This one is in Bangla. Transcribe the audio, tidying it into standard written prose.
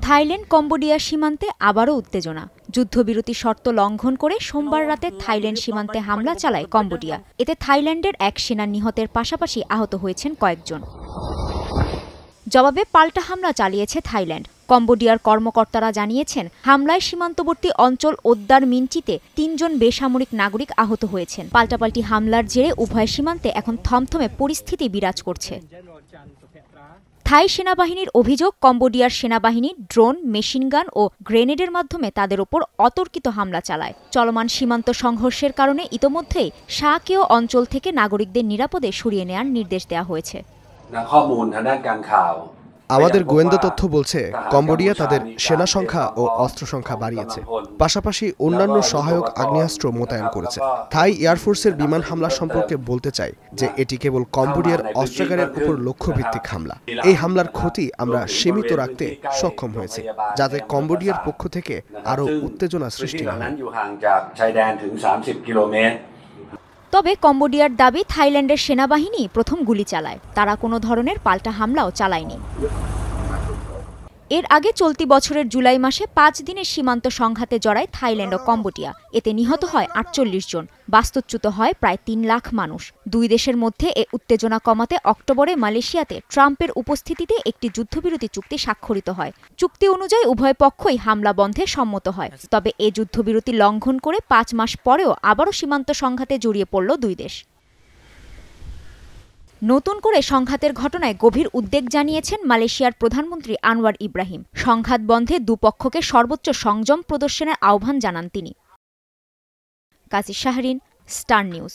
থাইল্যান্ড কম্বোডিয়া সীমান্তে আবারও উত্তেজনা। যুদ্ধবিরতি শর্ত লঙ্ঘন করে সোমবার রাতে থাইল্যান্ড সীমান্তে হামলা চালায় কম্বোডিয়া। এতে থাইল্যান্ডের এক সেনা নিহতের পাশাপাশি আহত হয়েছেন কয়েকজন। জবাবে পাল্টা হামলা চালিয়েছে থাইল্যান্ড। কম্বোডিয়ার কর্মকর্তারা জানিয়েছেন, হামলায় সীমান্তবর্তী অঞ্চল ওদ্দার মিনচিতে ৩ জন বেসামরিক নাগরিক আহত হয়েছেন। পাল্টাপাল্টি হামলার জেরে উভয় সীমান্তে এখন থমথমে পরিস্থিতি বিরাজ করছে। থাই সেনাবাহিনীর অভিযোগ, কম্বোডিয়ার সেনাবাহিনী ড্রোন, মেশিনগান ও গ্রেনেডের মাধ্যমে তাদের ওপর অতর্কিত হামলা চালায়। চলমান সীমান্ত সংঘর্ষের কারণে ইতোমধ্যেই শাহকেও অঞ্চল থেকে নাগরিকদের নিরাপদে সরিয়ে নেওয়ার নির্দেশ দেওয়া হয়েছে। আমাদের গোয়েন্দা তথ্য বলছে, কম্বোডিয়া তাদের সেনা সংখ্যা ও অস্ত্র সংখ্যা বাড়িয়েছে, পাশাপাশি অন্যান্য সহায়ক আগ্নেয়াস্ত্র মোতায়েন করেছে। থাই এয়ারফোর্সের বিমান হামলা সম্পর্কে বলতে চাই যে এটি কেবল কম্বোডিয়ার অস্ত্রাগারের উপর লক্ষ্যভিত্তিক হামলা। এই হামলার ক্ষতি আমরা সীমিত রাখতে সক্ষম হয়েছি, যাতে কম্বোডিয়ার পক্ষ থেকে আরও উত্তেজনা সৃষ্টি না হয়। তবে কম্বোডিয়ার দাবি, থাইল্যান্ডের সেনাবাহিনী প্রথম গুলি চালায়, তারা কোনো ধরনের পাল্টা হামলাও চালায়নি। এর আগে চলতি বছরের জুলাই মাসে 5 দিনের সীমান্ত সংঘাতে জড়ায় থাইল্যান্ড ও কম্বোডিয়া। এতে নিহত হয় 48 জন, বাস্তুচ্যুত হয় প্রায় 3 লাখ মানুষ। দুই দেশের মধ্যে এ উত্তেজনা কমাতে অক্টোবরে মালয়েশিয়াতে ট্রাম্পের উপস্থিতিতে একটি যুদ্ধবিরতি চুক্তি স্বাক্ষরিত হয়। চুক্তি অনুযায়ী উভয় পক্ষই হামলা বন্ধে সম্মত হয়। তবে এ যুদ্ধবিরতি লঙ্ঘন করে 5 মাস পরেও আবারও সীমান্ত সংঘাতে জড়িয়ে পড়ল দুই দেশ। নতুন করে সংঘাতের ঘটনায় গভীর উদ্বেগ জানিয়েছেন মালয়েশিয়ার প্রধানমন্ত্রী আনোয়ার ইব্রাহিম। সংঘাত বন্ধে দুপক্ষকে সর্বোচ্চ সংযম প্রদর্শনের আহ্বান জানান তিনি। কাজী শাহরিন, স্টার নিউজ।